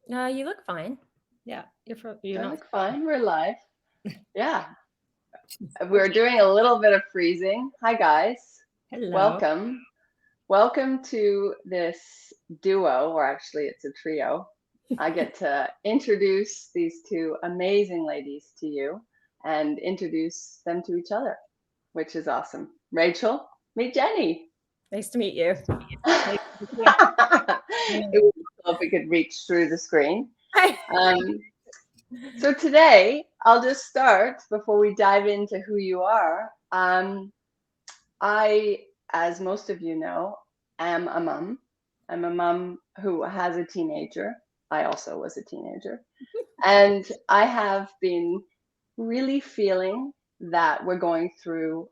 You look fine. Yeah, I you're not. look fine. We're live. Yeah. We're doing a little bit of freezing. Hi, guys. Hello. Welcome. Welcome to this duo, or actually, it's a trio. I get to introduce these two amazing ladies to you and introduce them to each other, which is awesome. Rachel, meet Jenny. Nice to meet you. Nice to meet you. It would be cool if we could reach through the screen. Hi. Um, So today, I'll just start before we dive into who you are. I, as most of you know, am a mom. I'm a mom who has a teenager. I also was a teenager. And I have been really feeling that we're going through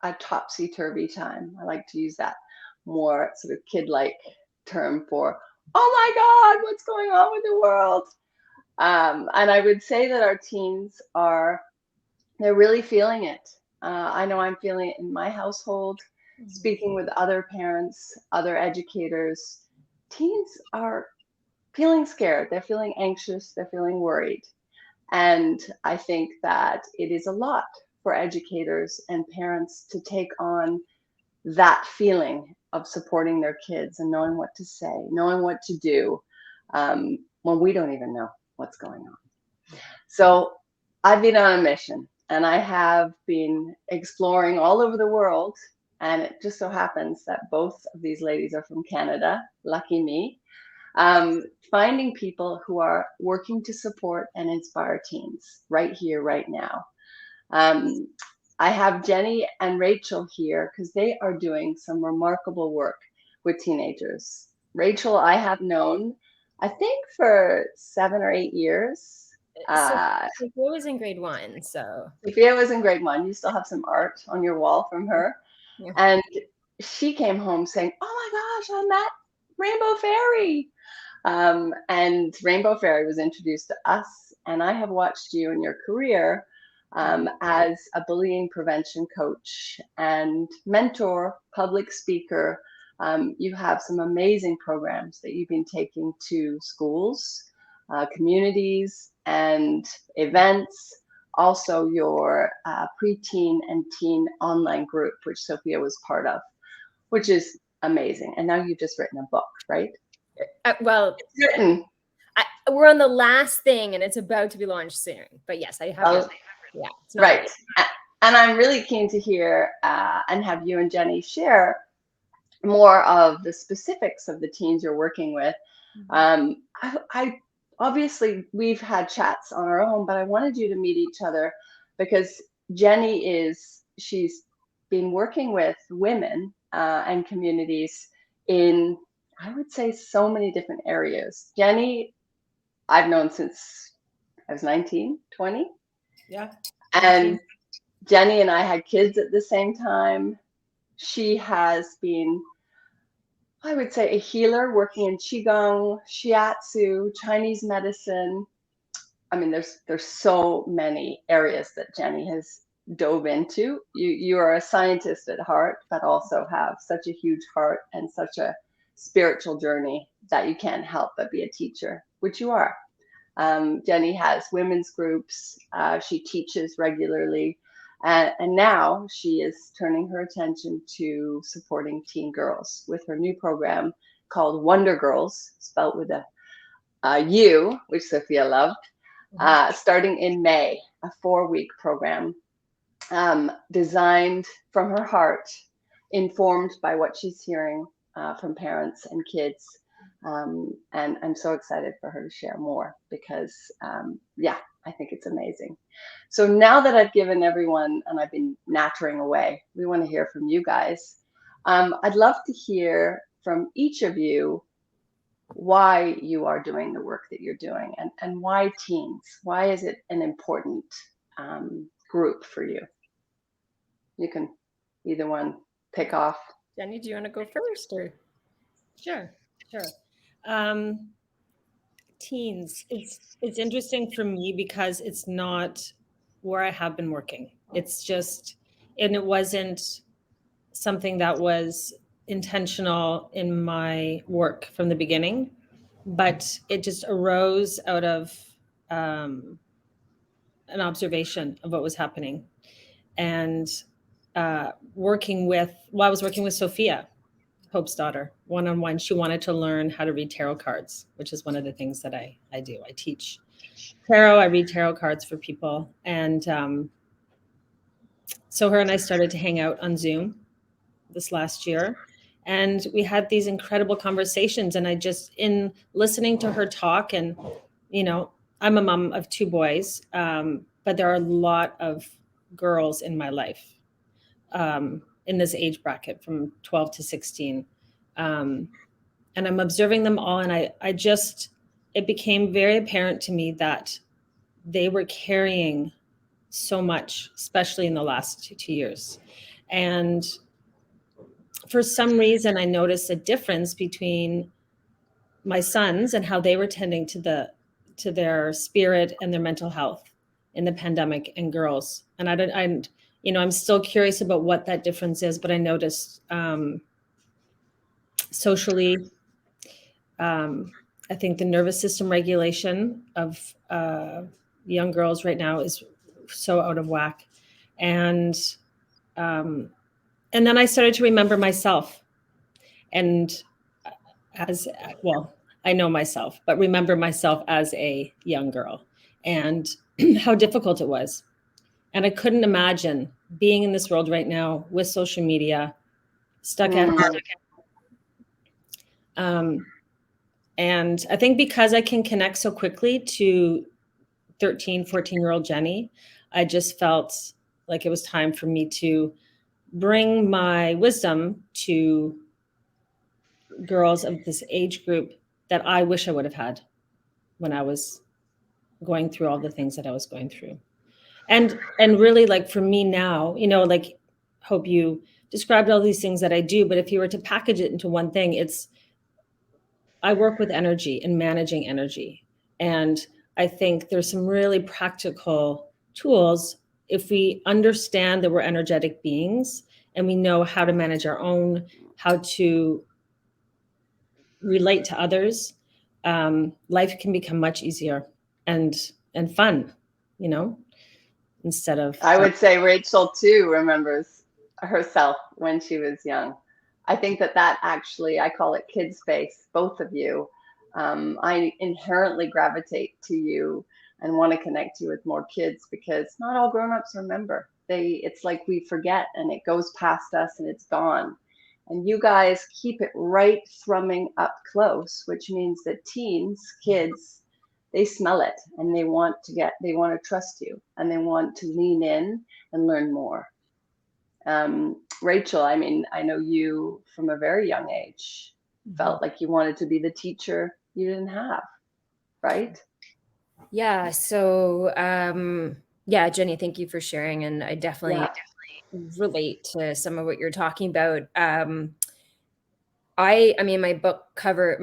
a topsy-turvy time. I like to use that more sort of kid-like term for, oh my God, what's going on with the world? And I would say that our teens they're really feeling it. I know I'm feeling it in my household, speaking with other parents, other educators. Teens are feeling scared, they're feeling anxious, they're feeling worried. And I think that it is a lot for educators and parents to take on that feeling of supporting their kids and knowing what to say, knowing what to do when we don't even know what's going on. So I've been on a mission and I have been exploring all over the world. And it just so happens that both of these ladies are from Canada. Lucky me. Finding people who are working to support and inspire teens right here, right now. Um, I have Jenny and Rachel here because they are doing some remarkable work with teenagers. Rachel, I have known, I think, for 7 or 8 years. So Uh, Sophia was in grade 1, so Sophia was in grade 1. You still have some art on your wall from her. yeah. And she came home saying, oh my gosh, I met Rainbow Fairy. And Rainbow Fairy was introduced to us. And I have watched you in your career as a bullying prevention coach and mentor, public speaker. You have some amazing programs that you've been taking to schools, communities, and events. Also, your preteen and teen online group, which Sophia was part of, which is amazing. And now you've just written a book, right? Well, It's written. we're on the last thing and it's about to be launched soon. But yes, I have Well, written. Yeah, it's not right. And I'm really keen to hear and have you and Jenny share more of the specifics of the teams you're working with. I obviously we've had chats on our own, but I wanted you to meet each other because she's been working with women and communities in, I would say, so many different areas. Jenny, I've known since I was 19, 20. Yeah. And Jenny and I had kids at the same time. She has been, I would say, a healer working in Qigong, Shiatsu, Chinese medicine. I mean, there's so many areas that Jenny has dove into. You are a scientist at heart, but also have such a huge heart and such a spiritual journey that you can't help but be a teacher, which you are. Jenny has women's groups. She teaches regularly. And now she is turning her attention to supporting teen girls with her new program called Wonder Girls, spelled with a U, which Sophia loved, starting in May, a 4-week program designed from her heart, informed by what she's hearing from parents and kids. And I'm so excited for her to share more because, yeah, I think it's amazing. So now that I've given everyone and I've been nattering away, we want to hear from you guys. I'd love to hear from each of you why you are doing the work that you're doing and why teens. Why is it an important group for you? You can either one pick off. Jenny, do you want to go first or? Sure. Um, Teens. It's interesting for me because it's not where I have been working. It's just, and it wasn't something that was intentional in my work from the beginning. but it just arose out of an observation of what was happening. And I was working with Sophia, Hope's daughter, one-on-one. She wanted to learn how to read tarot cards, which is one of the things that I do. I teach tarot. I read tarot cards for people. And so her and I started to hang out on Zoom this last year. And we had these incredible conversations. And in listening to her talk, and, I'm a mom of 2 boys, but there are a lot of girls in my life in this age bracket from 12 to 16. And I'm observing them all. And it became very apparent to me that they were carrying so much, especially in the last 2 years. And for some reason, I noticed a difference between my sons and how they were tending to their spirit and their mental health in the pandemic, and girls. And I'm still curious about what that difference is, but I noticed socially, I think the nervous system regulation of young girls right now is so out of whack. And then I started to remember myself, and I know myself, but remember myself as a young girl and how difficult it was. And I couldn't imagine being in this world right now with social media, stuck at home. And I think because I can connect so quickly to 13, 14-year-old Jenny, I just felt like it was time for me to bring my wisdom to girls of this age group that I wish I would have had when I was going through all the things that I was going through. And really, like, for me now, like, Hope, you described all these things that I do, but if you were to package it into one thing, I work with energy and managing energy. And I think there's some really practical tools if we understand that we're energetic beings and we know how to manage our own, how to relate to others. Life can become much easier and fun, instead of. I would say Rachel too remembers herself when she was young. I think that actually, I call it kid space, both of you. I inherently gravitate to you and want to connect you with more kids, because not all grown-ups remember. It's like we forget and it goes past us and it's gone. And you guys keep it right thrumming up close, which means that kids, they smell it and they want to trust you and they want to lean in and learn more. Rachel, I mean, I know you from a very young age felt like you wanted to be the teacher you didn't have, right? Yeah. So, yeah, Jenny, thank you for sharing. And I definitely relate to some of what you're talking about. I mean, my book cover,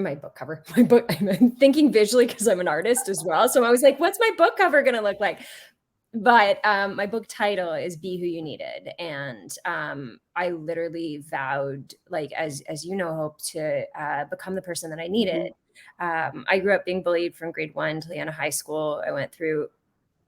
I'm thinking visually because I'm an artist as well. So I was like, what's my book cover going to look like? But my book title is Be Who You Needed. And I literally vowed, like, as you know, Hope, to become the person that I needed. I grew up being bullied from grade 1 to the end of high school. I went through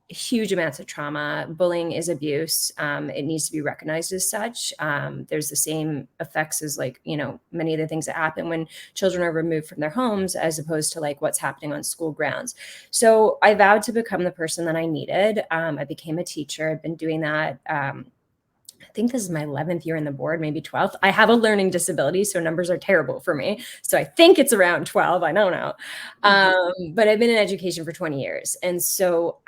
huge amounts of trauma. Bullying is abuse. It needs to be recognized as such. There's the same effects as, like, many of the things that happen when children are removed from their homes, as opposed to like what's happening on school grounds. So I vowed to become the person that I needed. I became a teacher. I've been doing that. I think this is my 11th year in the board, maybe 12th. I have a learning disability, so numbers are terrible for me. So I think it's around 12. I don't know. But I've been in education for 20 years. And so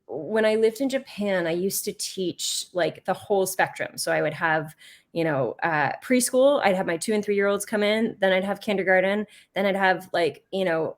when I lived in Japan, I used to teach like the whole spectrum. So I would have, preschool, I'd have my 2 and 3 year olds come in, then I'd have kindergarten, then I'd have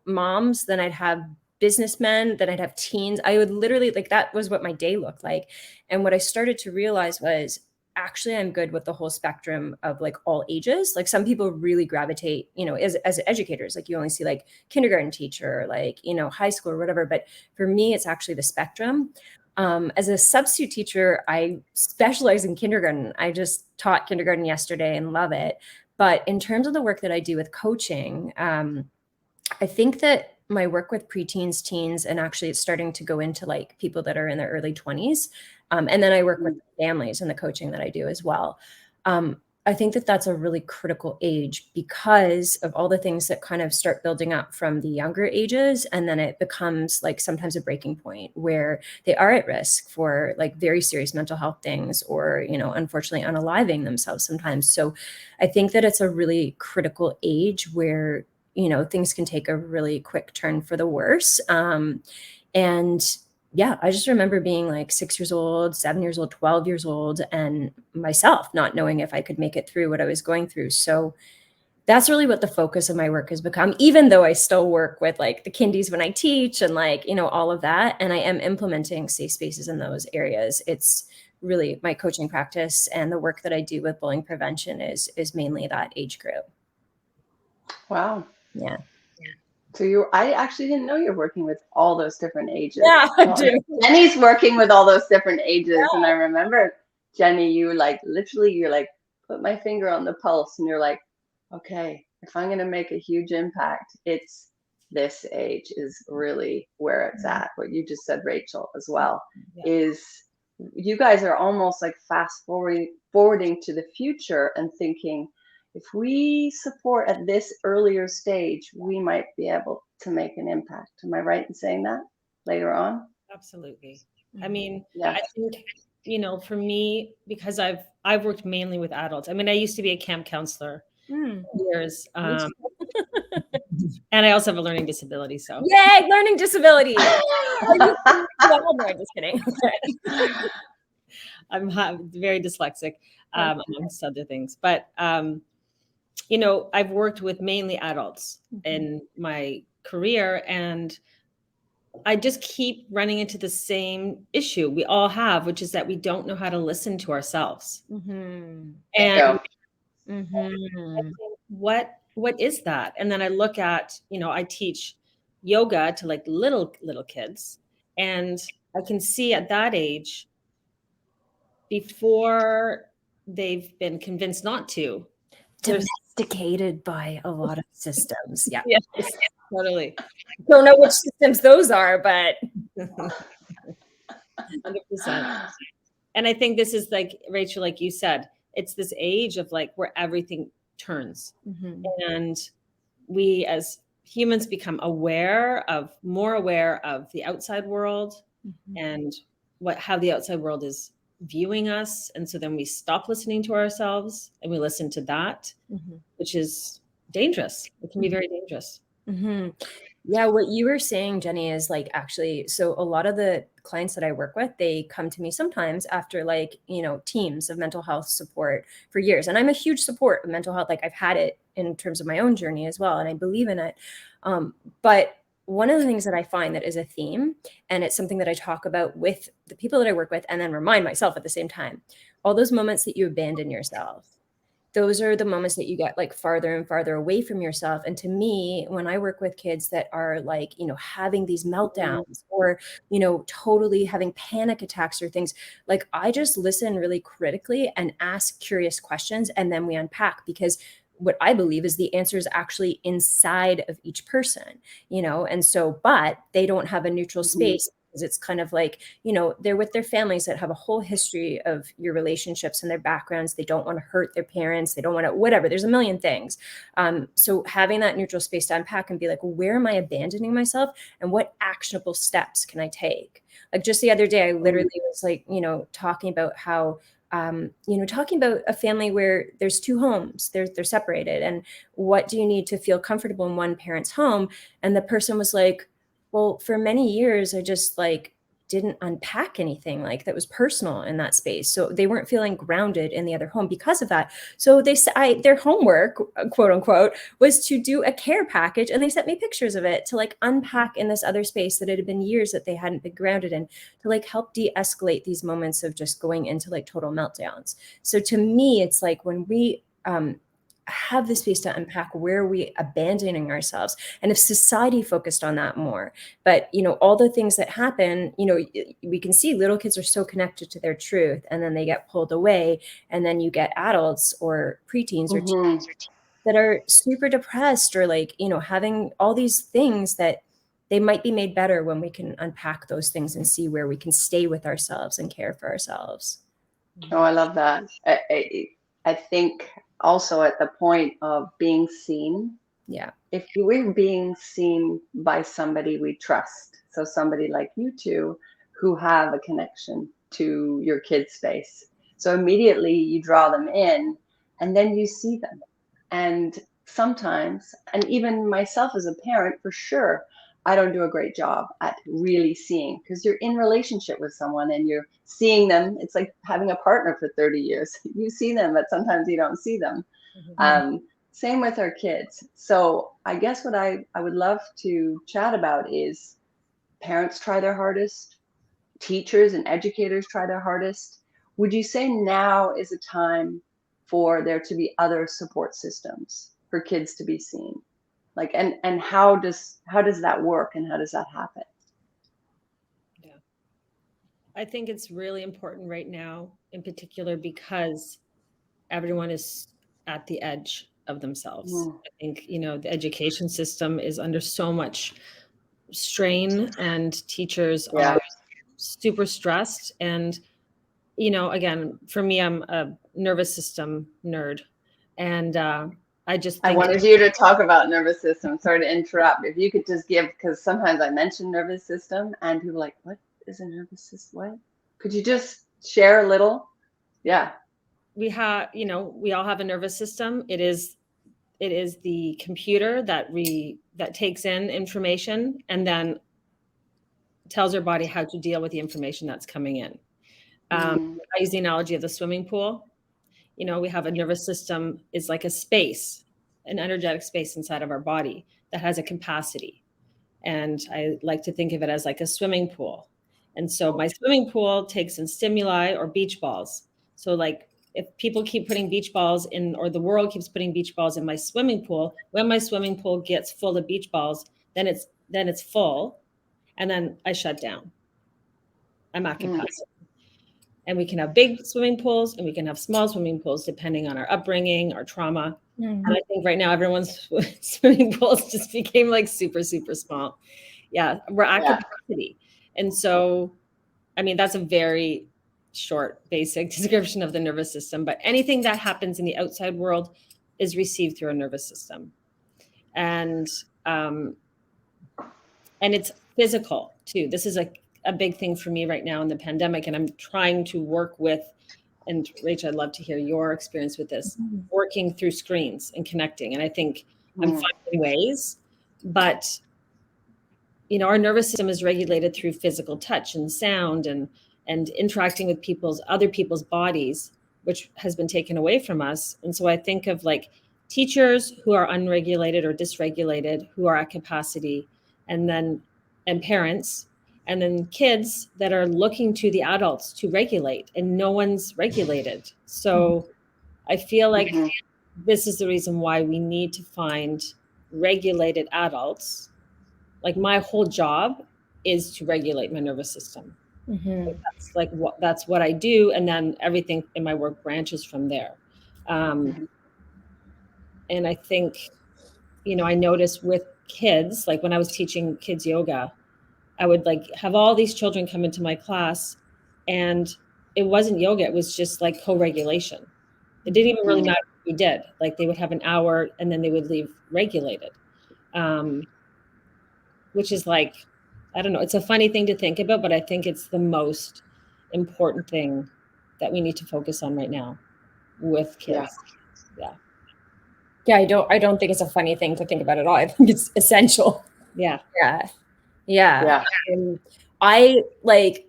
moms, then I'd have businessmen, then I'd have teens. I would literally, like, that was what my day looked like. And what I started to realize was, actually, I'm good with the whole spectrum of like all ages. Like, some people really gravitate, as educators, like you only see like kindergarten teacher, like, high school or whatever. But for me, it's actually the spectrum. As a substitute teacher, I specialize in kindergarten. I just taught kindergarten yesterday and love it. But in terms of the work that I do with coaching, I think that my work with preteens, teens, and actually it's starting to go into like people that are in their early 20s. And then I work with families and the coaching that I do as well. I think that that's a really critical age because of all the things that kind of start building up from the younger ages. And then it becomes like sometimes a breaking point where they are at risk for like very serious mental health things or, unfortunately unaliving themselves sometimes. So I think that it's a really critical age where things can take a really quick turn for the worse. And yeah, I just remember being like 6 years old, 7 years old, 12 years old, and myself not knowing if I could make it through what I was going through. So that's really what the focus of my work has become, even though I still work with like the kindies when I teach and like, all of that. And I am implementing safe spaces in those areas. It's really my coaching practice and the work that I do with bullying prevention is mainly that age group. Wow. Yeah. So I actually didn't know you're working with all those different ages. Yeah, I do. Jenny's working with all those different ages. Yeah. And I remember, Jenny, you like, literally, you're like, put my finger on the pulse and you're like, okay, if I'm going to make a huge impact, it's this age is really where it's at. What you just said, Rachel, as well, is you guys are almost like fast forwarding to the future and thinking, if we support at this earlier stage, we might be able to make an impact. Am I right in saying that later on? Absolutely. I mean, I think, for me, because I've worked mainly with adults. I mean, I used to be a camp counselor for years. And I also have a learning disability. So yay, learning disability. No, just kidding. I'm very dyslexic, amongst other things. But I've worked with mainly adults in my career, and I just keep running into the same issue we all have, which is that we don't know how to listen to ourselves. And what is that? And then I look at, I teach yoga to like little kids, and I can see at that age, before they've been convinced not to, domesticated by a lot of systems. Yeah. Yes, totally. Don't know which systems those are, but 100%. And I think this is like, Rachel, like you said, it's this age of like where everything turns. And we as humans become more aware of the outside world and how the outside world is viewing us. And so then we stop listening to ourselves and we listen to that, which is dangerous. It can be very dangerous. Yeah, what you were saying, Jenny, is like actually, so a lot of the clients that I work with, they come to me sometimes after like, teams of mental health support for years. And I'm a huge support of mental health. Like I've had it in terms of my own journey as well. And I believe in it. But one of the things that I find that is a theme, and it's something that I talk about with the people that I work with and then remind myself at the same time, all those moments that you abandon yourself, those are the moments that you get like farther and farther away from yourself. And to me, when I work with kids that are like, having these meltdowns or, totally having panic attacks or things, like I just listen really critically and ask curious questions. And then we unpack, because what I believe is the answer is actually inside of each person, and so, but they don't have a neutral space. It's kind of like, they're with their families that have a whole history of your relationships and their backgrounds. They don't want to hurt their parents. They don't want to, whatever. There's a million things. So having that neutral space to unpack and be like, where am I abandoning myself? And what actionable steps can I take? Like just the other day, I literally was like, talking about how, talking about a family where there's two homes, they're separated. And what do you need to feel comfortable in one parent's home? And the person was like, well, for many years, I just like didn't unpack anything like that was personal in that space. So they weren't feeling grounded in the other home because of that. So their homework, quote unquote, was to do a care package. And they sent me pictures of it to like unpack in this other space that it had been years that they hadn't been grounded in, to like help de-escalate these moments of just going into like total meltdowns. So to me, it's like when we, have the space to unpack, where are we abandoning ourselves? And if society focused on that more, but all the things that happen, we can see little kids are so connected to their truth, and then they get pulled away, and then you get adults or preteens or teens that are super depressed or like, you know, having all these things that they might be made better when we can unpack those things and see where we can stay with ourselves and care for ourselves. Oh, I love that. I think also at the point of being seen, Yeah. if we're being seen by somebody we trust, so somebody like you two who have a connection to your kid's space, so immediately you draw them in and then you see them. And sometimes, and even myself as a parent, for sure, I don't do a great job at really seeing, because you're in relationship with someone and you're seeing them. It's like having a partner for 30 years. You see them, but sometimes you don't see them. Same with our kids. So I guess what I would love to chat about is parents try their hardest, teachers and educators try their hardest. Would you say now is a time for there to be other support systems for kids to be seen? Like, and how does that work and how does that happen? Yeah. I think it's really important right now, in particular, because everyone is at the edge of themselves. I think, you know, the education system is under so much strain and teachers are super stressed. And, you know, again, for me, I'm a nervous system nerd. And I just think I wanted you to talk about nervous system. Sorry to interrupt. If you could just give, because sometimes I mention nervous system and people are like, what is a nervous system? What? Could you just share a little? Yeah. we have, you know, we all have a nervous system. It is the computer that takes in information and then tells our body how to deal with the information that's coming in. I use the analogy of the swimming pool. You know, we have a nervous system is like a space, an energetic space inside of our body that has a capacity. And I like to think of it as like a swimming pool. And so my swimming pool takes in stimuli or beach balls. So like if people keep putting beach balls in, or the world keeps putting beach balls in my swimming pool, when my swimming pool gets full of beach balls, then it's full. And then I shut down. I'm at capacity. And we can have big swimming pools and we can have small swimming pools depending on our upbringing, our trauma. And I think right now everyone's swimming pools just became like super, super small. Yeah, we're at capacity. And so, I mean, that's a very short, basic description of the nervous system, but anything that happens in the outside world is received through our nervous system. And it's physical too. This is a big thing for me right now in the pandemic. And I'm trying to work with, and Rachel, I'd love to hear your experience with this, working through screens and connecting. And I think I'm finding ways, but you know, our nervous system is regulated through physical touch and sound and interacting with other people's bodies, which has been taken away from us. And so I think of like teachers who are unregulated or dysregulated, who are at capacity, and parents, and then kids that are looking to the adults to regulate, and no one's regulated. So I feel like this is the reason why we need to find regulated adults. Like my whole job is to regulate my nervous system. That's what I do. And then everything in my work branches from there. And I think, you know, I noticed with kids, like when I was teaching kids yoga, I would like have all these children come into my class and it wasn't yoga. It was just like co-regulation. It didn't even really matter what we did. Like they would have an hour and then they would leave regulated, which is like, I don't know. It's a funny thing to think about, but I think it's the most important thing that we need to focus on right now with kids. Yeah, I don't think it's a funny thing to think about at all. I think it's essential. Yeah.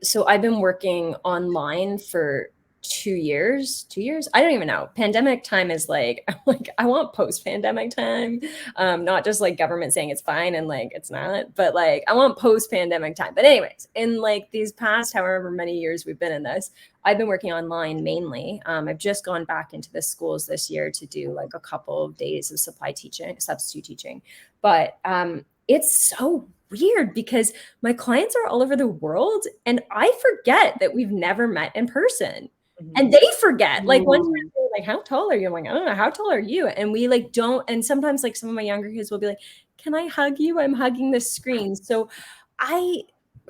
So I've been working online for 2 years. I don't even know. Pandemic time is like, I'm like, I want post-pandemic time. Not just like government saying it's fine and like it's not, but like I want post-pandemic time. But anyways, in like these past however many years we've been in this, I've been working online mainly. I've just gone back into the schools this year to do like a couple of days of substitute teaching. But it's so weird because my clients are all over the world and I forget that we've never met in person. And they forget, like one time they were like, how tall are you? I'm like, I don't know. How tall are you? And we like don't. And sometimes like some of my younger kids will be like, can I hug you? I'm hugging the screen. So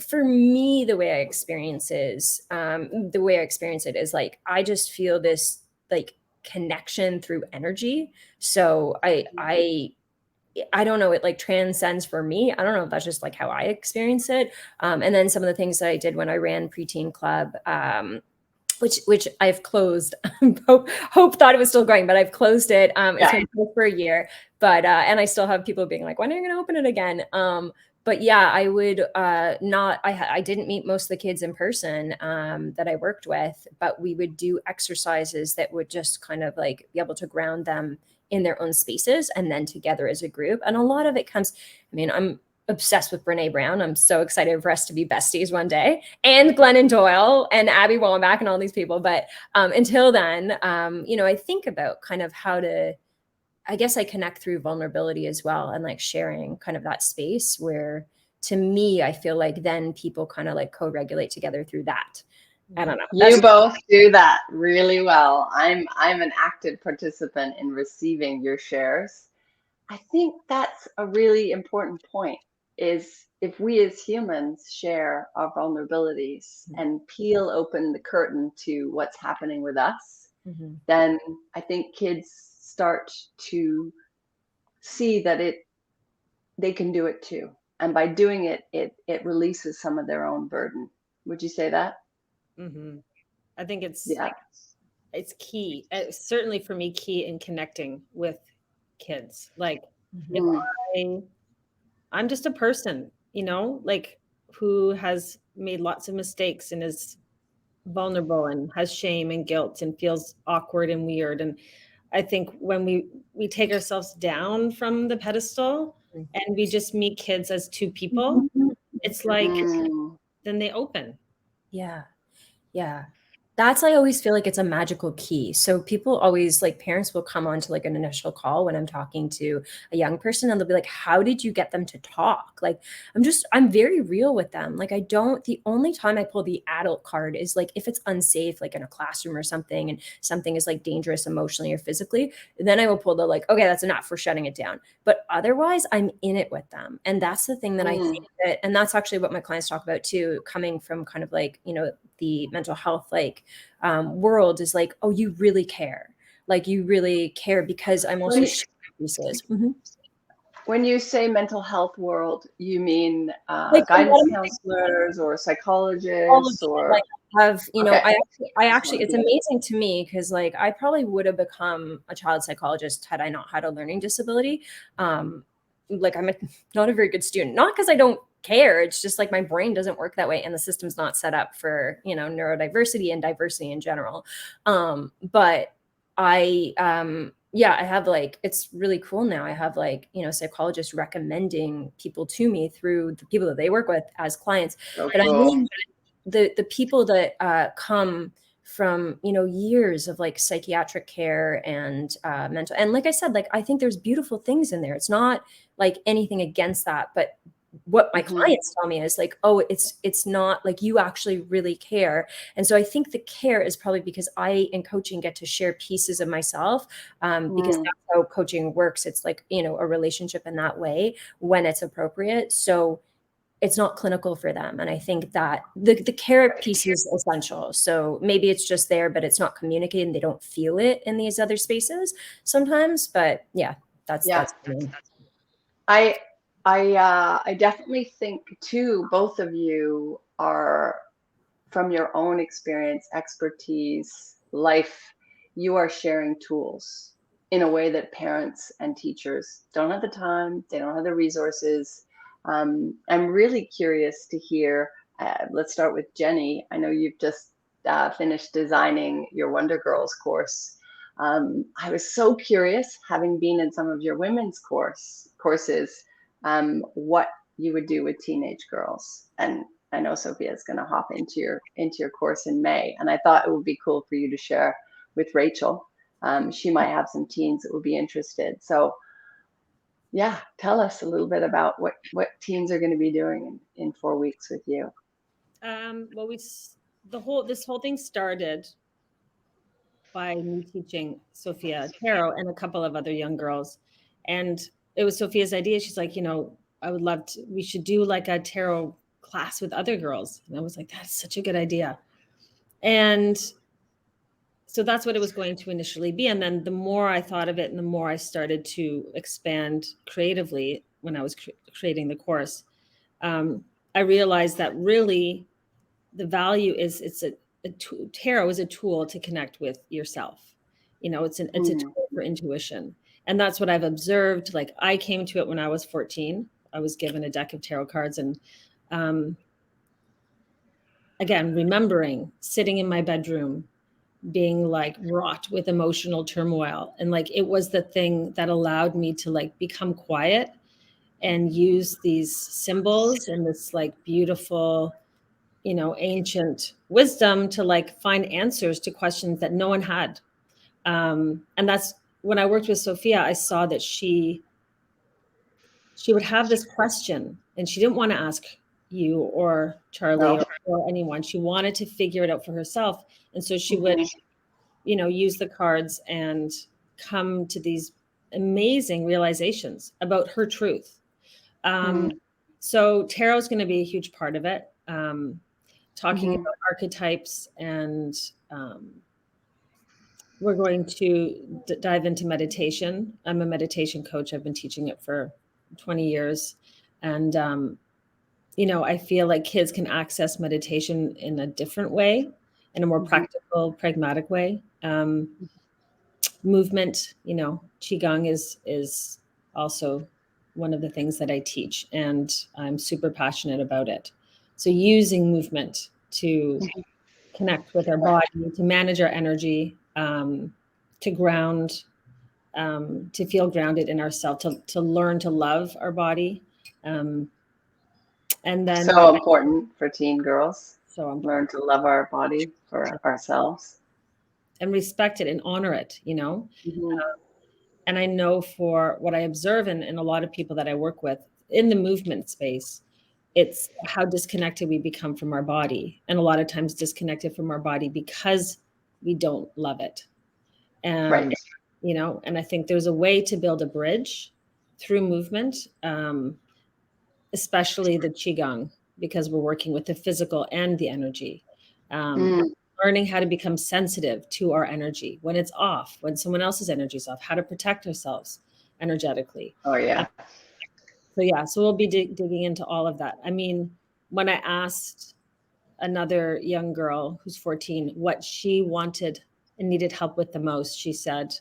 for me, the way I experience it is like, I just feel this like connection through energy. So I don't know, it like transcends for me. I don't know if that's just like how I experience it. And then some of the things that I did when I ran preteen club, which I've closed. Hope thought it was still going, but I've closed it. It's been closed for a year, but and I still have people being like, when are you going to open it again? But yeah, I would not. I didn't meet most of the kids in person that I worked with, but we would do exercises that would just kind of like be able to ground them in their own spaces and then together as a group. And a lot of it comes. I mean, I'm obsessed with Brene Brown. I'm so excited for us to be besties one day, and Glennon Doyle and Abby Wambach and all these people. But until then, I think about kind of how to, I guess I connect through vulnerability as well, and like sharing kind of that space where, to me, I feel like then people kind of like co-regulate together through that. I don't know. You both do that really well. I'm an active participant in receiving your shares. I think that's a really important point, is if we as humans share our vulnerabilities and peel open the curtain to what's happening with us, then I think kids start to see that they can do it too. And by doing it, it releases some of their own burden. Would you say that? I think it's key. Certainly for me, key in connecting with kids. Like if I'm just a person, like who has made lots of mistakes and is vulnerable and has shame and guilt and feels awkward and weird. And I think when we take ourselves down from the pedestal and we just meet kids as two people, it's like then they open. Yeah. That's, I always feel like it's a magical key. So people always, like, parents will come on to like an initial call when I'm talking to a young person, and they'll be like, how did you get them to talk? Like, I'm very real with them. Like, the only time I pull the adult card is like if it's unsafe, like in a classroom or something, and something is like dangerous emotionally or physically, then I will pull the like, okay, that's enough, we're shutting it down. But otherwise, I'm in it with them. And that's the thing that I think that, and that's actually what my clients talk about too, coming from kind of like, the mental health like world, is like, oh, you really care. Like, you really care, because I'm also pieces. When you say mental health world, you mean Like guidance counselors or psychologists, or like have, I actually, it's amazing to me because like I probably would have become a child psychologist had I not had a learning disability. Like I'm not a very good student, not because I don't care. It's just like my brain doesn't work that way, and the system's not set up for, neurodiversity and diversity in general. But I have like, it's really cool now. I have like, psychologists recommending people to me through the people that they work with as clients. Oh, but cool. I mean, the people that come from, years of like psychiatric care and mental, and like I said, like I think there's beautiful things in there. It's not like anything against that, but what my clients tell me is like, oh, it's not like, you actually really care. And so I think the care is probably because I in coaching get to share pieces of myself, because that's how coaching works. It's like, a relationship in that way when it's appropriate. So it's not clinical for them. And I think that the care piece is essential. So maybe it's just there, but it's not communicated and they don't feel it in these other spaces sometimes. But yeah, that's I definitely think too, both of you are, from your own experience, expertise, life, you are sharing tools in a way that parents and teachers don't have the time, they don't have the resources. I'm really curious to hear, let's start with Jenny. I know you've just finished designing your Wonder Girls course. I was so curious, having been in some of your women's courses, what you would do with teenage girls. And I know Sophia's going to hop into your course in May, and I thought it would be cool for you to share with Rachel. She might have some teens that would be interested. So yeah, tell us a little bit about what teens are going to be doing in 4 weeks with you. Well, this whole thing started by me teaching Sophia tarot and a couple of other young girls. And it was Sophia's idea. She's like, I would love to, we should do like a tarot class with other girls. And I was like, that's such a good idea. And so that's what it was going to initially be. And then the more I thought of it and the more I started to expand creatively when I was creating the course, I realized that really the value is tarot is a tool to connect with yourself. It's a tool for intuition. And that's what I've observed. Like I came to it when I was 14. I was given a deck of tarot cards and again, remembering sitting in my bedroom, being like wrought with emotional turmoil. And like, it was the thing that allowed me to like become quiet and use these symbols and this like beautiful, ancient wisdom to like find answers to questions that no one had. And that's when I worked with Sophia, I saw that she would have this question and she didn't want to ask you or Charlie or anyone. She wanted to figure it out for herself. And so she would, use the cards and come to these amazing realizations about her truth. So tarot is going to be a huge part of it. Talking about archetypes and we're going to dive into meditation. I'm a meditation coach. I've been teaching it for 20 years. And, I feel like kids can access meditation in a different way, in a more practical, pragmatic way. Movement, Qigong is also one of the things that I teach, and I'm super passionate about it. So using movement to connect with our body, to manage our energy, to ground, to feel grounded in ourselves, to learn to love our body. And then so important for teen girls. So learn to love our body for ourselves. And respect it and honor it, and I know for what I observe in a lot of people that I work with in the movement space, it's how disconnected we become from our body. And a lot of times disconnected from our body because we don't love it. And, right. And I think there's a way to build a bridge through movement, especially the Qigong, because we're working with the physical and the energy. Learning how to become sensitive to our energy when it's off, when someone else's energy is off, how to protect ourselves energetically. Oh, yeah. So we'll be digging into all of that. I mean, when I asked another young girl who's 14 what she wanted and needed help with the most, she said,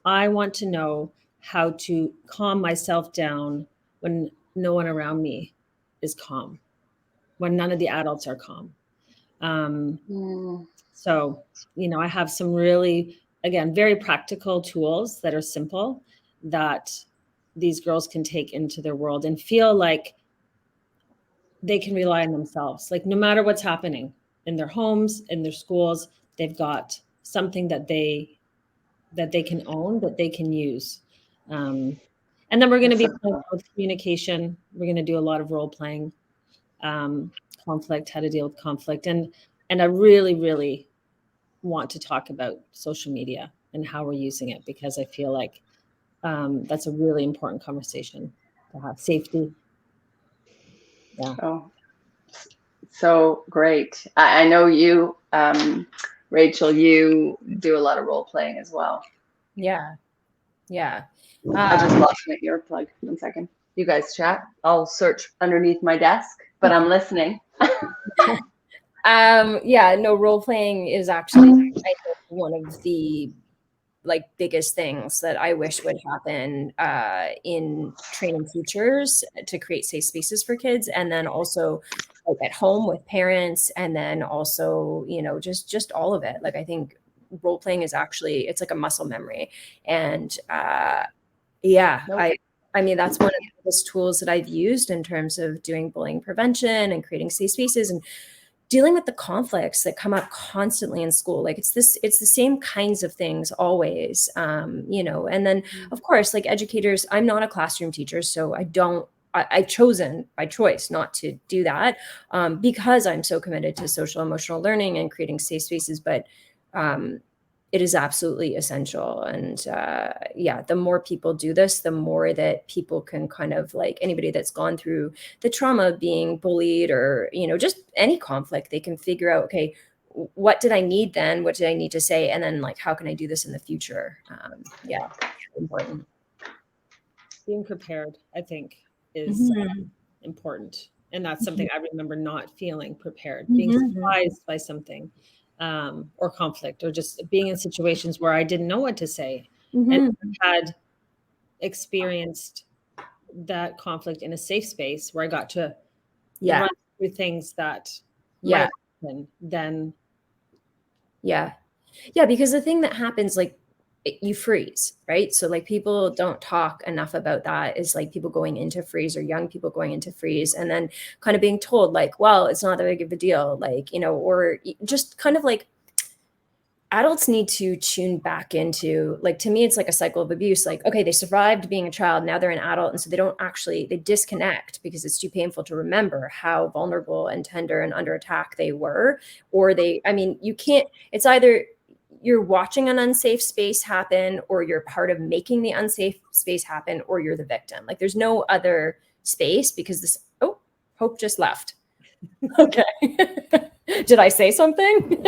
I want to know how to calm myself down when no one around me is calm, when none of the adults are calm. So, I have some really, again, very practical tools that are simple that these girls can take into their world and feel like they can rely on themselves. Like no matter what's happening in their homes, in their schools, they've got something that they can own, that they can use. And then we're going to be playing with communication. We're going to do a lot of role playing, conflict, how to deal with conflict. And I really, really want to talk about social media and how we're using it, because I feel like that's a really important conversation to have. Safety. Yeah. Oh, so great. I know you, Rachel, you do a lot of role playing as well. Yeah. I just lost my earplug. 1 second. You guys chat. I'll search underneath my desk, but I'm listening. Role playing is actually I think one of the biggest things that I wish would happen in training teachers to create safe spaces for kids, and then also at home with parents, and then also just all of it. Like I think role playing is actually, it's like a muscle memory, and I mean that's one of the biggest tools that I've used in terms of doing bullying prevention and creating safe spaces and dealing with the conflicts that come up constantly in school. Like it's the same kinds of things always, and then of course, like educators, I'm not a classroom teacher, so I've chosen by choice not to do that because I'm so committed to social emotional learning and creating safe spaces. But it is absolutely essential. And yeah, the more people do this, the more that people can kind of like anybody that's gone through the trauma of being bullied or, just any conflict, they can figure out, okay, what did I need then? What did I need to say? And then like, how can I do this in the future? Yeah, important. Being prepared, I think, is important. And that's something I remember not feeling prepared, being surprised by something or conflict, or just being in situations where I didn't know what to say and had experienced that conflict in a safe space where I got to run through things that might happen then. Yeah. Because the thing that happens, like, you freeze, right? So like people don't talk enough about that, is like people going into freeze or young people going into freeze and then kind of being told like, well, it's not that big of a deal, like, or just kind of like adults need to tune back into, like, to me, it's like a cycle of abuse. Like, okay, they survived being a child, now they're an adult. And so they disconnect because it's too painful to remember how vulnerable and tender and under attack they were. Or you can't, it's either you're watching an unsafe space happen, or you're part of making the unsafe space happen, or you're the victim. Like there's no other space, because Hope just left. Okay. Did I say something?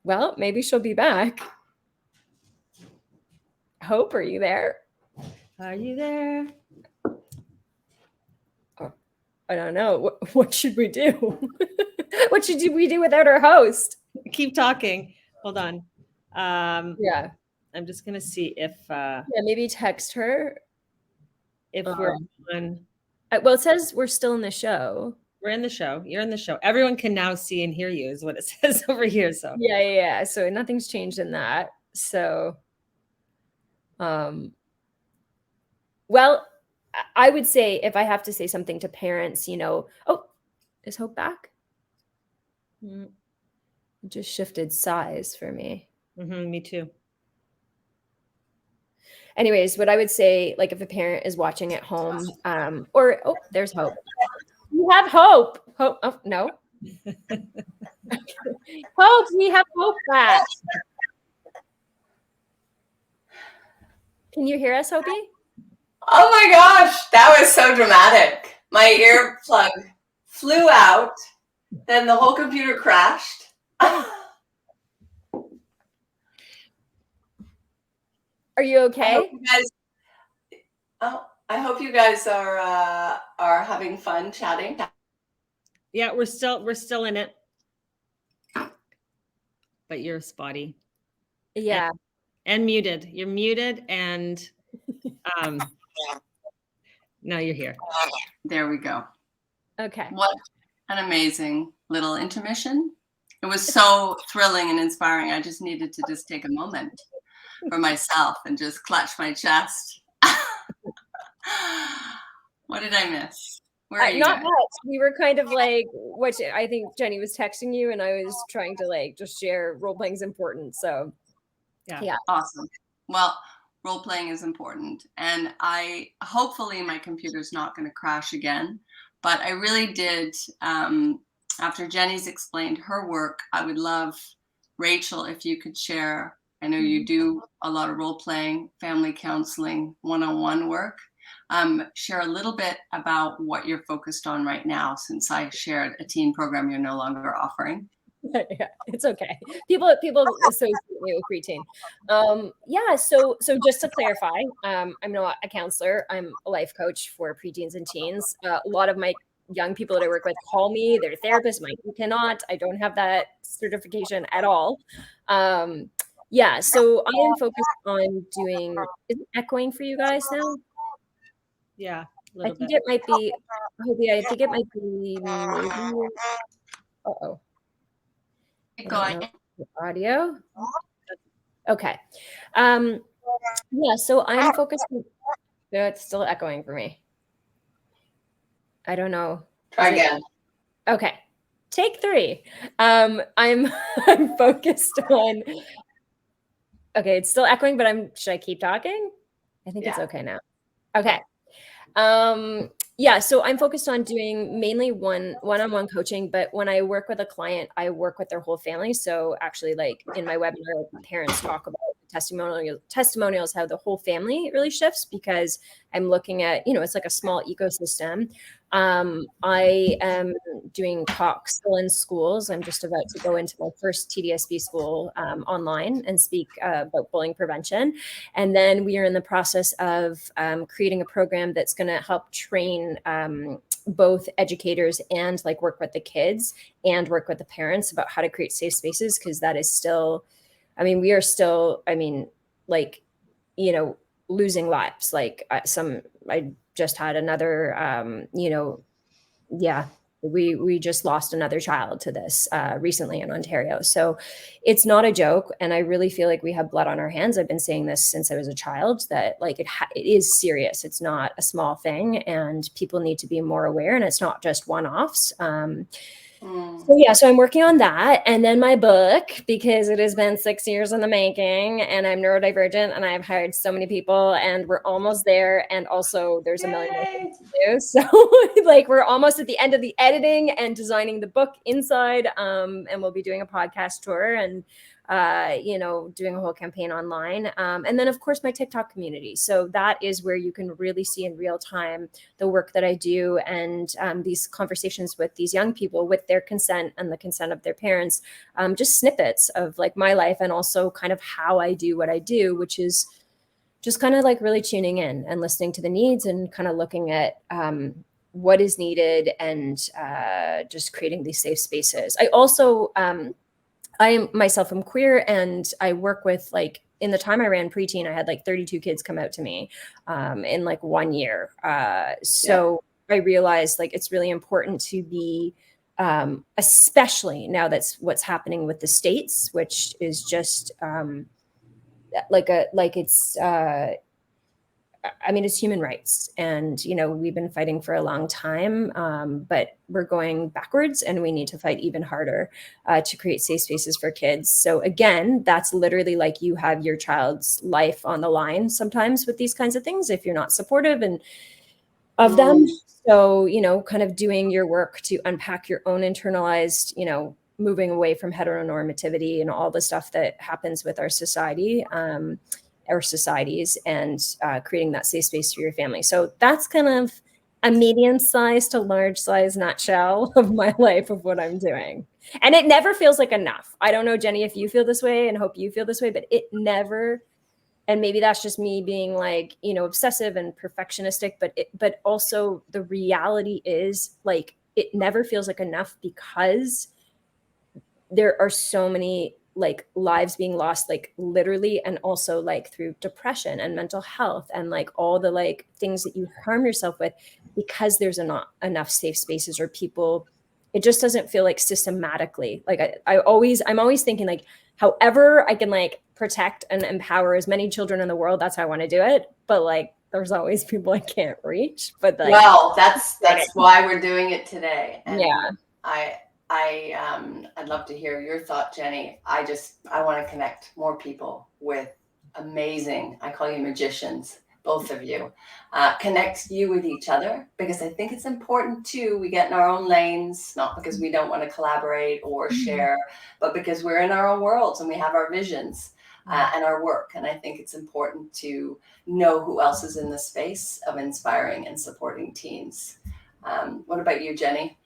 Well, maybe she'll be back. Hope, are you there? Are you there? Oh, I don't know. What should we do? What should we do without our host? Keep talking. Hold on. Yeah. I'm just going to see if... maybe text her. If we're on... Well, it says we're still in the show. We're in the show. You're in the show. Everyone can now see and hear you is what it says over here. So yeah. So nothing's changed in that. So, well, I would say, if I have to say something to parents, is Hope back? It just shifted size for me. Me too. Anyways, what I would say, like if a parent is watching at home, there's Hope. You have Hope. Hope. Oh, no. Hope, we have Hope back. Can you hear us, Hopi? Oh my gosh, that was so dramatic. My earplug flew out, then the whole computer crashed. Are you okay? I hope you guys are having fun chatting. Yeah, we're still in it. But you're spotty. Yeah. And muted. You're muted, and now you're here. There we go. Okay. What an amazing little intermission. It was so thrilling and inspiring. I just needed to take a moment for myself and just clutch my chest. What did I miss? Where are you not guys? much. We were kind of like, I think Jenny was texting you, and I was trying to like just share role playing is important. So yeah. Awesome. Well, role playing is important, and hopefully my computer's not going to crash again, but I really did, after Jenny's explained her work, I would love, Rachel, if you could share. I know you do a lot of role playing, family counseling, one-on-one work. Share a little bit about what you're focused on right now, since I shared a teen program you're no longer offering. Yeah, it's okay. People associate me with preteen. So just to clarify, I'm not a counselor. I'm a life coach for preteens and teens. A lot of my young people that I work with call me their therapist. I cannot. I don't have that certification at all. So I am focused on doing. Is it echoing for you guys now? Yeah, I think it might be. I think it might be. Uh-oh. Keep going. Audio. Okay. So I'm focused. It's still echoing for me. I don't know. Try again. Okay. Take 3. I'm focused on. Okay, it's still echoing, but should I keep talking? I think it's okay now. Okay. Yeah, so I'm focused on doing mainly one-on-one coaching, but when I work with a client, I work with their whole family. So actually, like in my webinar, parents talk about testimonials, how the whole family really shifts because I'm looking at, it's like a small ecosystem. I am doing talks still in schools. I'm just about to go into my first TDSB school online and speak about bullying prevention. And then we are in the process of creating a program that's going to help train both educators and like work with the kids and work with the parents about how to create safe spaces, because that is still, we are still, like, losing lives. Like I just had another, yeah, we just lost another child to this recently in Ontario. So it's not a joke, and I really feel like we have blood on our hands. I've been saying this since I was a child, that like it is serious. It's not a small thing, and people need to be more aware. And it's not just one-offs. So yeah, so I'm working on that, and then my book, because it has been 6 years in the making, and I'm neurodivergent, and I've hired so many people, and we're almost there. And also, there's a million more things to do. So like we're almost at the end of the editing and designing the book inside, and we'll be doing a podcast tour and doing a whole campaign online, and then of course my TikTok community. So that is where you can really see in real time the work that I do, and these conversations with these young people with their consent and the consent of their parents, just snippets of like my life, and also kind of how I do what I do, which is just kind of like really tuning in and listening to the needs and kind of looking at what is needed, and just creating these safe spaces. I also I'm queer, and I work with, like, in the time I ran preteen, I had like 32 kids come out to me in like 1 year. So I realized like it's really important to be, especially now that's what's happening with the states, which is just it's human rights. And, we've been fighting for a long time, but we're going backwards, and we need to fight even harder to create safe spaces for kids. So again, that's literally like you have your child's life on the line sometimes with these kinds of things if you're not supportive and of them. So, kind of doing your work to unpack your own internalized, moving away from heteronormativity and all the stuff that happens with our society, our societies, and creating that safe space for your family. So that's kind of a medium-sized to large-size nutshell of my life, of what I'm doing. And it never feels like enough. I don't know, Jenny, if you feel this way, and hope you feel this way, but it never, and maybe that's just me being like, obsessive and perfectionistic, but also the reality is like, it never feels like enough, because there are so many like lives being lost, like literally, and also like through depression and mental health and like all the like things that you harm yourself with, because there's not enough safe spaces, or people, it just doesn't feel like systematically, like I'm always thinking like, however I can like protect and empower as many children in the world, that's how I want to do it. But like there's always people I can't reach. But like, well, that's why we're doing it today. And yeah, I'd love to hear your thought, Jenny. I want to connect more people with amazing, I call you magicians, both of you, connect you with each other, because I think it's important too. We get in our own lanes, not because we don't want to collaborate or share, but because we're in our own worlds and we have our visions and our work. And I think it's important to know who else is in the space of inspiring and supporting teens. What about you, Jenny?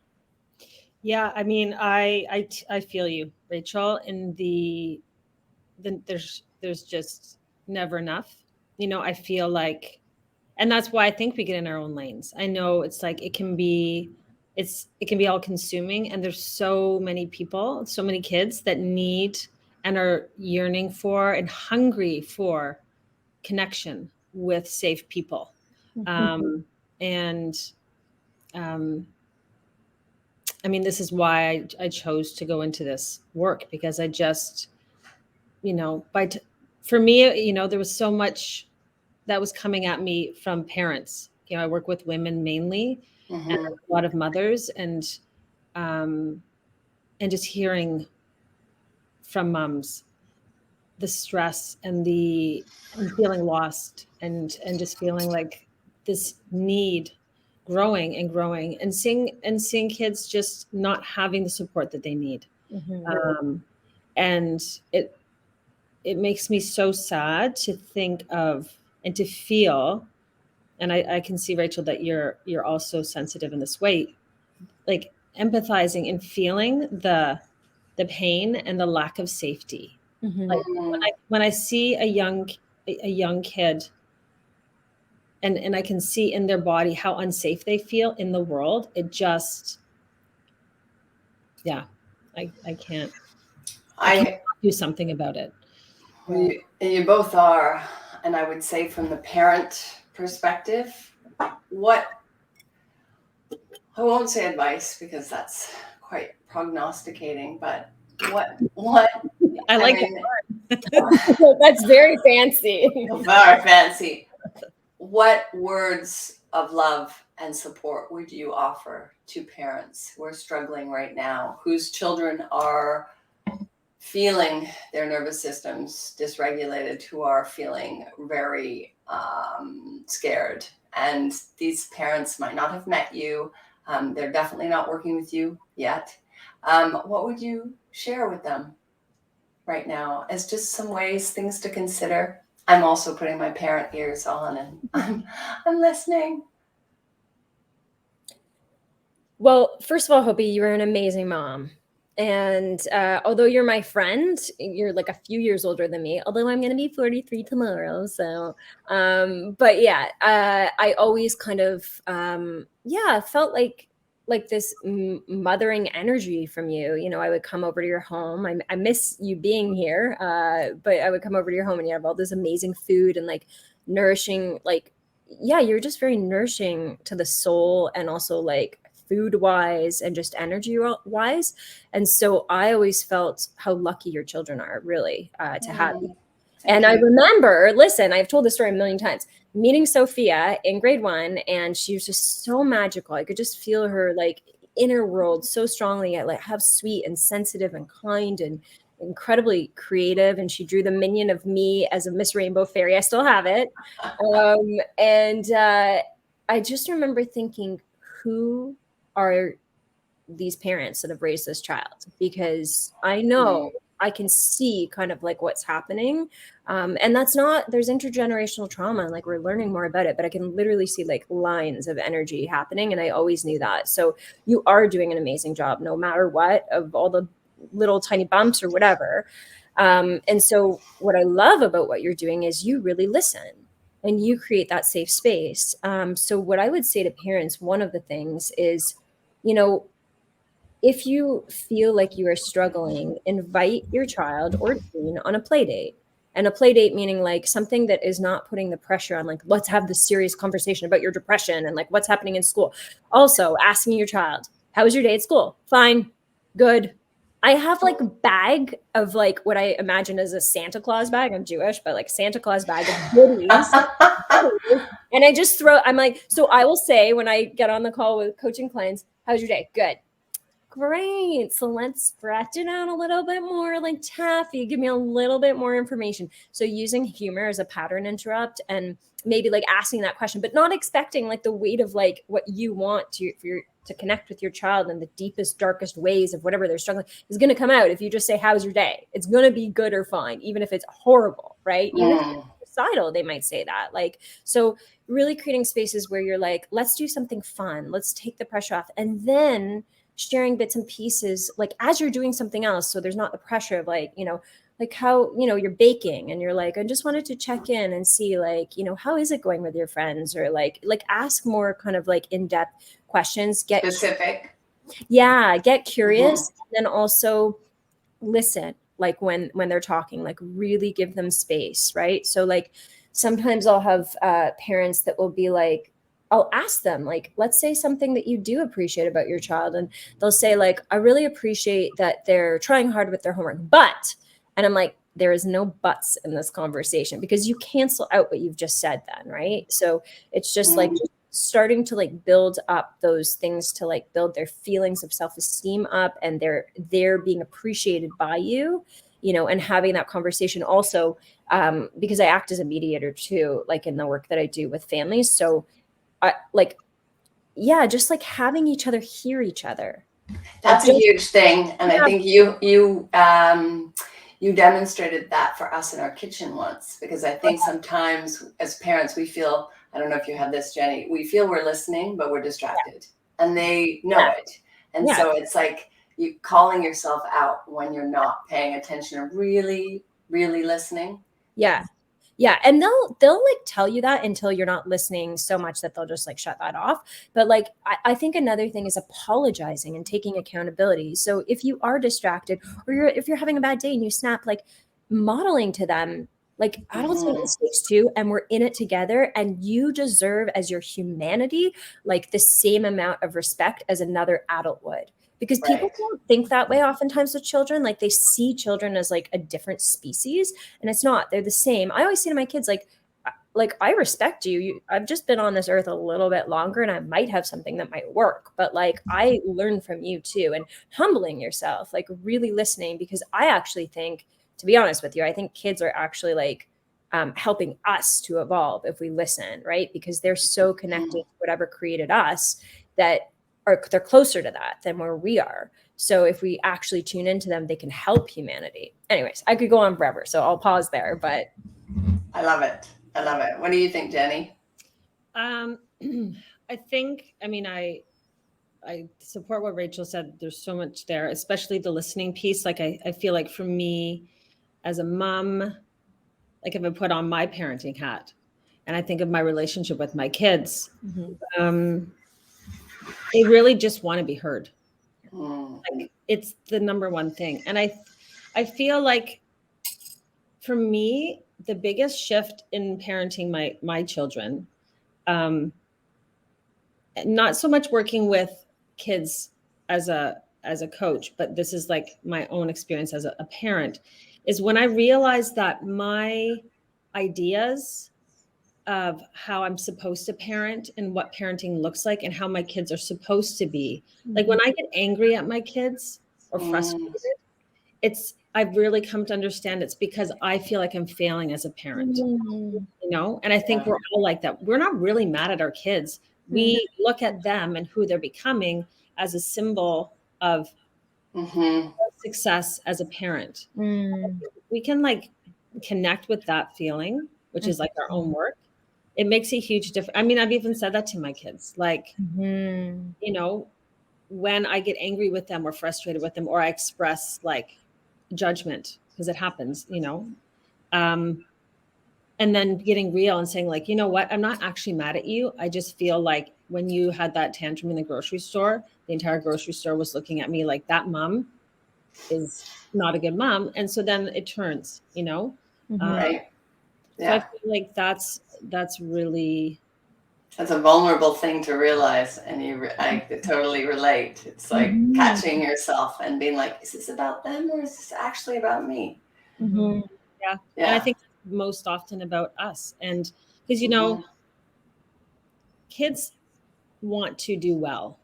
Yeah, I mean, I feel you, Rachel. In there's just never enough. I feel like, and that's why I think we get in our own lanes. I know it's like it can be all consuming, and there's so many people, so many kids that need and are yearning for and hungry for connection with safe people, and I mean, this is why I chose to go into this work, because I just, for me, there was so much that was coming at me from parents. I work with women mainly, and a lot of mothers, and just hearing from moms the stress and feeling lost, and just feeling like this need growing and growing, and seeing kids just not having the support that they need. And it makes me so sad to think of and to feel, and I can see, Rachel, that you're also sensitive in this way, like empathizing and feeling the pain and the lack of safety. Like when I see a young kid, and I can see in their body how unsafe they feel in the world, it just, yeah, I can't do something about it. You both are, and I would say from the parent perspective, what, I won't say advice because that's quite prognosticating, but what I like that. That's very fancy. Very fancy. What words of love and support would you offer to parents who are struggling right now, whose children are feeling their nervous systems dysregulated, who are feeling very scared? And these parents might not have met you. They're definitely not working with you yet. What would you share with them right now as just some ways, things to consider? I'm also putting my parent ears on, and I'm listening. Well, first of all, Hopi, you're an amazing mom. And although you're my friend, you're like a few years older than me, although I'm going to be 43 tomorrow. So, but yeah, I always kind of, felt like this mothering energy from you. You know, I would come over to your home. I miss you being here, but I would come over to your home and you have all this amazing food and like nourishing, like, yeah, you're just very nourishing to the soul and also like food wise and just energy wise. And so I always felt how lucky your children are, really, to have you. And I remember, listen, I've told this story a million times, meeting Sophia in grade 1, and she was just so magical. I could just feel her like inner world so strongly, yet like how sweet and sensitive and kind and incredibly creative. And she drew the minion of me as a Miss Rainbow Fairy. I still have it. And I just remember thinking, who are these parents that have raised this child? Because I know I can see kind of like what's happening. And that's not, there's intergenerational trauma, and like we're learning more about it, but I can literally see like lines of energy happening. And I always knew that. So you are doing an amazing job, no matter what, of all the little tiny bumps or whatever. And so what I love about what you're doing is you really listen and you create that safe space. So what I would say to parents, one of the things is, you know, if you feel like you are struggling, invite your child or teen on a play date. And a play date meaning like something that is not putting the pressure on, like, let's have this serious conversation about your depression and like what's happening in school. Also asking your child, how was your day at school? Fine, good. I have like a bag of like what I imagine as a Santa Claus bag. I'm Jewish, but like Santa Claus bag of goodies. And I just I'm like, so I will say when I get on the call with coaching clients, how's your day? Good. Great. So let's stretch it out a little bit more, like Taffy, give me a little bit more information. So using humor as a pattern interrupt and maybe like asking that question, but not expecting like the weight of like what you want to connect with your child in the deepest, darkest ways of whatever they're struggling is going to come out. If you just say, how's your day? It's going to be good or fine, even if it's horrible, right? Even if it's suicidal, they might say that. Like, so really creating spaces where you're like, let's do something fun. Let's take the pressure off. And then sharing bits and pieces, like as you're doing something else. So there's not the pressure of like, you know, like how, you know, you're baking and you're like, I just wanted to check in and see like, you know, how is it going with your friends? Or like ask more kind of like in-depth questions, get specific. Yeah. Get curious. And then also listen, like when they're talking, like really give them space. Right. So like sometimes I'll have parents that will be like, I'll ask them, like, let's say something that you do appreciate about your child. And they'll say like, I really appreciate that they're trying hard with their homework, but, and I'm like, there is no buts in this conversation because you cancel out what you've just said then. Right. So it's just like starting to like build up those things to like build their feelings of self-esteem up, and they're being appreciated by you, you know, and having that conversation also, because I act as a mediator too, like in the work that I do with families. So yeah, just like having each other hear each other. That's a huge thing. And I think you demonstrated that for us in our kitchen once, because I think sometimes as parents, we feel, I don't know if you have this, Jenny, we feel we're listening, but we're distracted, and they know it. And so it's like you calling yourself out when you're not paying attention or really, really listening. Yeah. Yeah. And they'll like tell you that until you're not listening so much that they'll just like shut that off. But like, I think another thing is apologizing and taking accountability. So if you are distracted, or if you're having a bad day and you snap, like modeling to them, like adults make mistakes too, and we're in it together, and you deserve, as your humanity, like the same amount of respect as another adult would. Because people don't think that way oftentimes with children. Like they see children as like a different species, and it's not. They're the same. I always say to my kids, like I respect you. I've just been on this earth a little bit longer, and I might have something that might work, but like I learn from you too. And humbling yourself, like really listening, because I actually think, to be honest with you, I think kids are actually like helping us to evolve if we listen, right? Because they're so connected to whatever created us that they're closer to that than where we are. So if we actually tune into them, they can help humanity. Anyways, I could go on forever, so I'll pause there, but I love it. I love it. What do you think, Jenny? I think, I mean, I support what Rachel said. There's so much there, especially the listening piece. Like I feel like for me as a mom, like if I put on my parenting hat and I think of my relationship with my kids, they really just want to be heard. Like it's the number one thing. And I feel like for me, the biggest shift in parenting my children, not so much working with kids as a coach, but this is like my own experience as a parent, is when I realized that my ideas of how I'm supposed to parent and what parenting looks like and how my kids are supposed to be. Like when I get angry at my kids or frustrated, I've really come to understand it's because I feel like I'm failing as a parent, you know? And I think we're all like that. We're not really mad at our kids. We look at them and who they're becoming as a symbol of success as a parent. We can like connect with that feeling, which is like our own work. It makes a huge difference. I mean, I've even said that to my kids, like, you know, when I get angry with them or frustrated with them, or I express like judgment, because it happens, you know, and then getting real and saying like, you know what, I'm not actually mad at you. I just feel like when you had that tantrum in the grocery store, the entire grocery store was looking at me like that mom is not a good mom. And so then it turns, you know, Right. So I feel like that's really, that's a vulnerable thing to realize, and I totally relate. It's like catching yourself and being like, is this about them or is this actually about me? Yeah. And I think most often about us. And because, you know, kids want to do well.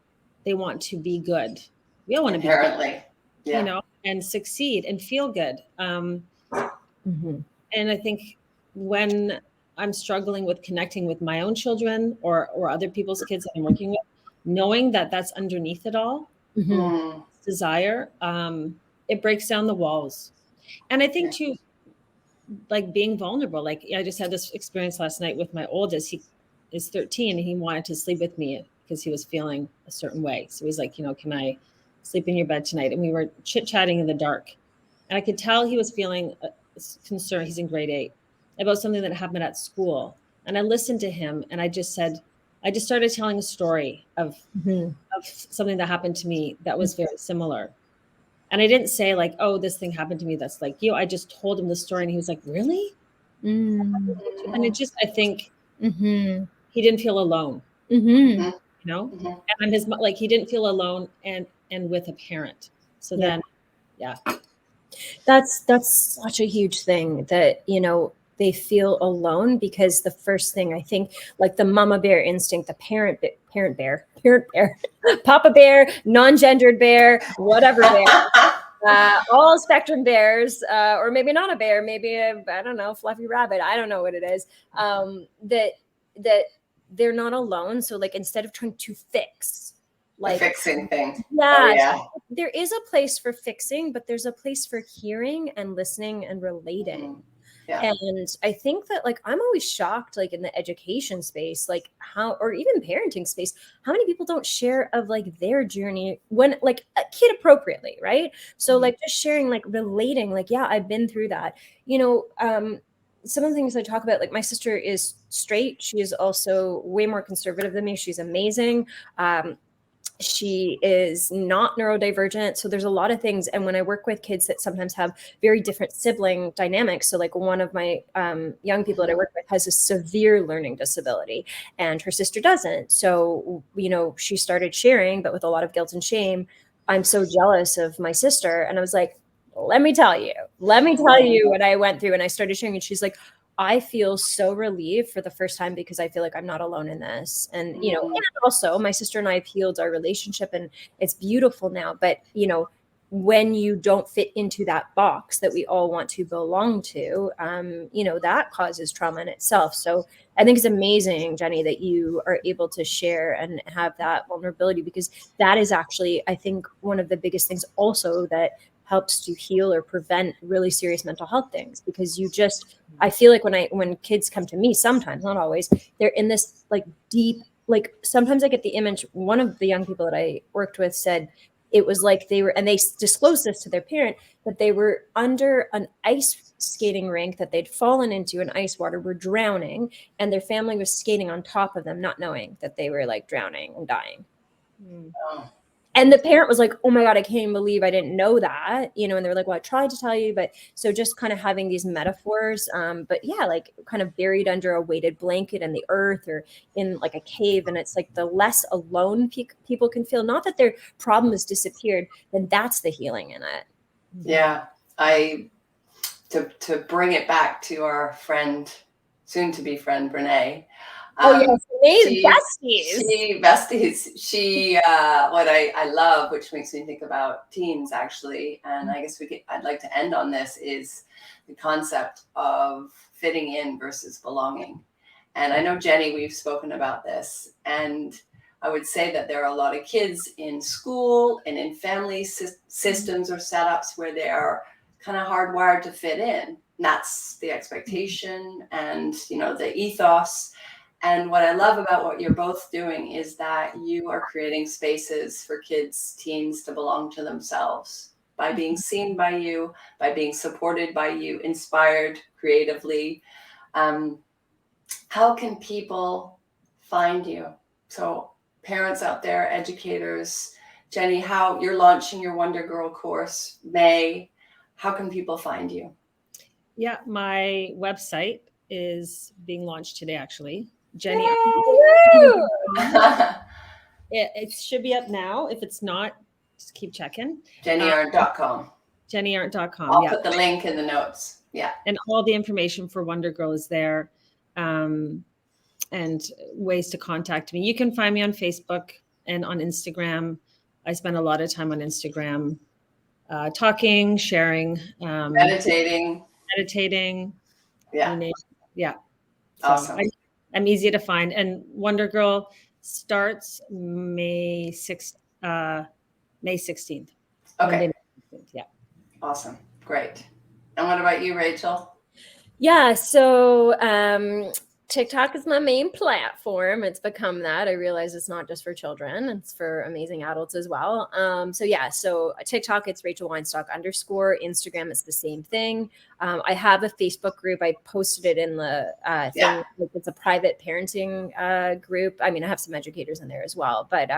They want to be good. We all want to be good, you know, and succeed and feel good. And I think when I'm struggling with connecting with my own children or other people's kids that I'm working with, knowing that that's underneath it all, desire, it breaks down the walls. And I think too, like being vulnerable, like I just had this experience last night with my oldest. He is 13 and he wanted to sleep with me because he was feeling a certain way. So he's like, you know, can I sleep in your bed tonight? And we were chit-chatting in the dark. And I could tell he was feeling concerned. He's in grade 8 about something that happened at school. And I listened to him and I just started telling a story of something that happened to me that was very similar. And I didn't say like, oh, this thing happened to me that's like you. I just told him the story and he was like, really? And it just, I think he didn't feel alone, you know, and his, like, he didn't feel alone and with a parent. So then, that's such a huge thing that, you know, they feel alone, because the first thing I think, like the mama bear instinct, the parent bear, papa bear, non-gendered bear, whatever bear, all spectrum bears, or maybe not a bear, maybe I don't know, fluffy rabbit. I don't know what it is. That they're not alone. So like, instead of trying to fix, the fixing thing. Yeah, there is a place for fixing, but there's a place for hearing and listening and relating. Yeah. And I think that, like, I'm always shocked, like in the education space, like how, or even parenting space, how many people don't share of like their journey when like a kid appropriately, right? So like just sharing, like relating, like, yeah, I've been through that. Some of the things I talk about, like my sister is straight. She is also way more conservative than me. She's amazing. She is not neurodivergent. So there's a lot of things. And when I work with kids that sometimes have very different sibling dynamics, so like one of my young people that I work with has a severe learning disability and her sister doesn't. So, she started sharing, but with a lot of guilt and shame. I'm so jealous of my sister. And I was like, let me tell you what I went through. And I started sharing, and she's like, I feel so relieved for the first time because I feel like I'm not alone in this. And, and also my sister and I have healed our relationship and it's beautiful now. But, when you don't fit into that box that we all want to belong to, that causes trauma in itself. So I think it's amazing, Jenny, that you are able to share and have that vulnerability, because that is actually, I think, one of the biggest things also that helps to heal or prevent really serious mental health things. Because I feel like when kids come to me, sometimes, not always, they're in this like deep, like sometimes I get the image. One of the young people that I worked with said it was like they were, and they disclosed this to their parent, that they were under an ice skating rink that they'd fallen into in ice water, were drowning, and their family was skating on top of them, not knowing that they were like drowning and dying. And the parent was like, oh my God, I can't even believe I didn't know that, and they were like, well, I tried to tell you. But so just kind of having these metaphors, but yeah, like kind of buried under a weighted blanket in the earth or in like a cave. And it's like the less alone people can feel, not that their problem has disappeared, then that's the healing in it. Yeah. To bring it back to our friend, soon to be friend, Brene. Besties. She what I love, which makes me think about teens actually, and I guess I'd like to end on this, is the concept of fitting in versus belonging. And I know, Jenny, we've spoken about this, and I would say that there are a lot of kids in school and in family systems or setups where they are kind of hardwired to fit in. And that's the expectation and the ethos. And what I love about what you're both doing is that you are creating spaces for kids, teens to belong to themselves by being seen by you, by being supported by you, inspired creatively. How can people find you? So parents out there, educators, Jenny, how you're launching your Wonder Girl course, May, how can people find you? Yeah, my website is being launched today, actually. Jenny. It should be up now. If it's not, just keep checking. JennyArndt.com. JennyArndt.com. I'll put the link in the notes. Yeah. And all the information for Wonder Girl is there. And ways to contact me. You can find me on Facebook and on Instagram. I spend a lot of time on Instagram, talking, sharing, meditating. Yeah. Yeah. Awesome. So I'm easy to find. And Wonder Girl starts May 16th. Okay. May 16th. Yeah. Awesome. Great. And what about you, Rachel? Yeah. So TikTok is my main platform. It's become that. I realize it's not just for children. It's for amazing adults as well. So TikTok, it's Rachel Weinstock _. Instagram, it's the same thing. I have a Facebook group. I posted it in the thing. It's a private parenting group. I mean, I have some educators in there as well. But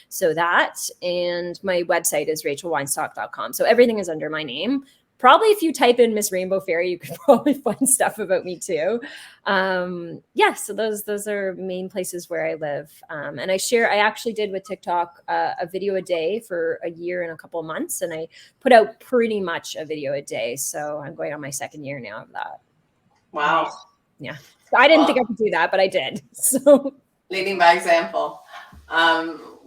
so that, and my website is rachelweinstock.com. So everything is under my name. Probably if you type in Miss Rainbow Fairy, you could probably find stuff about me too. So those are main places where I live. And I actually did with TikTok a video a day for a year and a couple of months. And I put out pretty much a video a day. So I'm going on my second year now of that. Wow. Yeah. So I didn't think I could do that, but I did. So leading by example.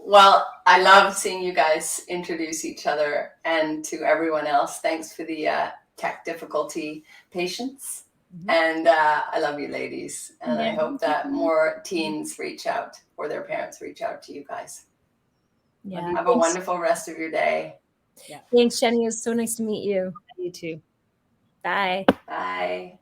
Well, I love seeing you guys introduce each other, and to everyone else, thanks for the tech difficulty patience. And I love you ladies. And I Yeah. hope that more teens reach out or their parents reach out to you guys. Yeah. Have a wonderful rest of your day. Yeah. Thanks, Jenny. It was so nice to meet you. You too. Bye. Bye.